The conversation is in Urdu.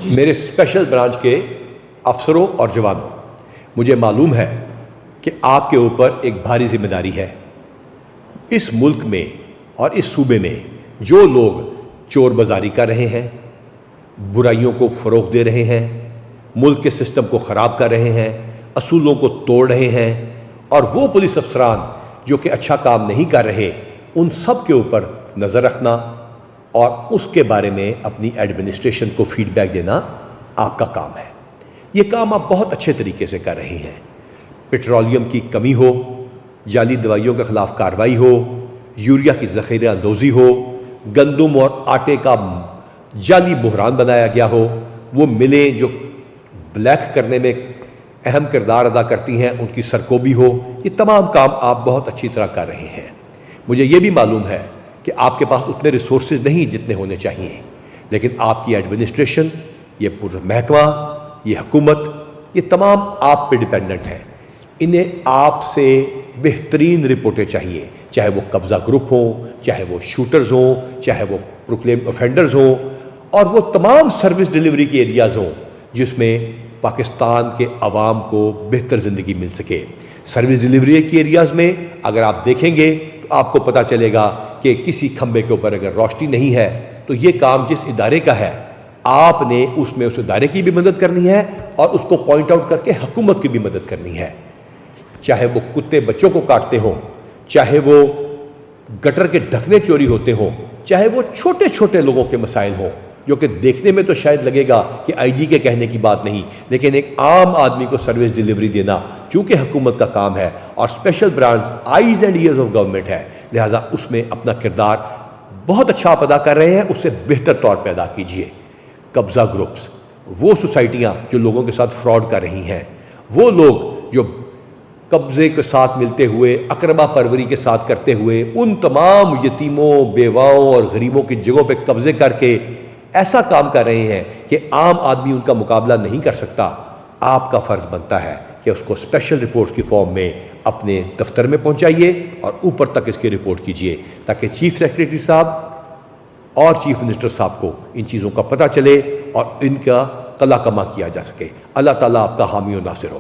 میرے اسپیشل برانچ کے افسروں اور جوانوں، مجھے معلوم ہے کہ آپ کے اوپر ایک بھاری ذمہ داری ہے۔ اس ملک میں اور اس صوبے میں جو لوگ چور بازاری کر رہے ہیں، برائیوں کو فروغ دے رہے ہیں، ملک کے سسٹم کو خراب کر رہے ہیں، اصولوں کو توڑ رہے ہیں، اور وہ پولیس افسران جو کہ اچھا کام نہیں کر رہے، ان سب کے اوپر نظر رکھنا اور اس کے بارے میں اپنی ایڈمنسٹریشن کو فیڈ بیک دینا آپ کا کام ہے۔ یہ کام آپ بہت اچھے طریقے سے کر رہے ہیں۔ پیٹرولیم کی کمی ہو، جعلی دوائیوں کے خلاف کارروائی ہو، یوریا کی ذخیرہ اندوزی ہو، گندم اور آٹے کا جعلی بحران بنایا گیا ہو، وہ ملیں جو بلیک کرنے میں اہم کردار ادا کرتی ہیں ان کی سرکوبی ہو، یہ تمام کام آپ بہت اچھی طرح کر رہے ہیں۔ مجھے یہ بھی معلوم ہے کہ آپ کے پاس اتنے ریسورسز نہیں جتنے ہونے چاہیے، لیکن آپ کی ایڈمنسٹریشن، یہ پورا محکمہ، یہ حکومت، یہ تمام آپ پہ ڈیپینڈنٹ ہیں۔ انہیں آپ سے بہترین رپورٹیں چاہیے، چاہے وہ قبضہ گروپ ہوں، چاہے وہ شوٹرز ہوں، چاہے وہ پروکلیم اوفینڈرز ہوں، اور وہ تمام سروس ڈیلیوری کے ایریاز ہوں جس میں پاکستان کے عوام کو بہتر زندگی مل سکے۔ سروس ڈیلیوری کے ایریاز میں اگر آپ دیکھیں گے تو آپ کو پتہ چلے گا کہ کسی کھمبے کے اوپر اگر روشنی نہیں ہے تو یہ کام جس ادارے کا ہے، آپ نے اس میں اس ادارے کی بھی مدد کرنی ہے اور اس کو پوائنٹ آؤٹ کر کے حکومت کی بھی مدد کرنی ہے۔ چاہے وہ کتے بچوں کو کاٹتے ہوں، چاہے وہ گٹر کے ڈھکنے چوری ہوتے ہوں، چاہے وہ چھوٹے چھوٹے لوگوں کے مسائل ہوں جو کہ دیکھنے میں تو شاید لگے گا کہ آئی جی کے کہنے کی بات نہیں، لیکن ایک عام آدمی کو سروس ڈیلیوری دینا چونکہ حکومت کا کام ہے اور special branch eyes and ears of government ہے، لہٰذا اس میں اپنا کردار بہت اچھا آپ ادا کر رہے ہیں، اس سے بہتر طور پہ ادا کیجیے۔ قبضہ گروپس، وہ سوسائٹیاں جو لوگوں کے ساتھ فراڈ کر رہی ہیں، وہ لوگ جو قبضے کے ساتھ ملتے ہوئے، اقربا پروری کے ساتھ کرتے ہوئے، ان تمام یتیموں، بیواؤں اور غریبوں کی جگہوں پہ قبضے کر کے ایسا کام کر رہے ہیں کہ عام آدمی ان کا مقابلہ نہیں کر سکتا، آپ کا فرض بنتا ہے کہ اس کو اسپیشل رپورٹ کی فارم میں اپنے دفتر میں پہنچائیے اور اوپر تک اس کی رپورٹ کیجیے تاکہ چیف سیکریٹری صاحب اور چیف منسٹر صاحب کو ان چیزوں کا پتہ چلے اور ان کا قلع کما کیا جا سکے۔ اللہ تعالیٰ آپ کا حامی و ناصر ہو۔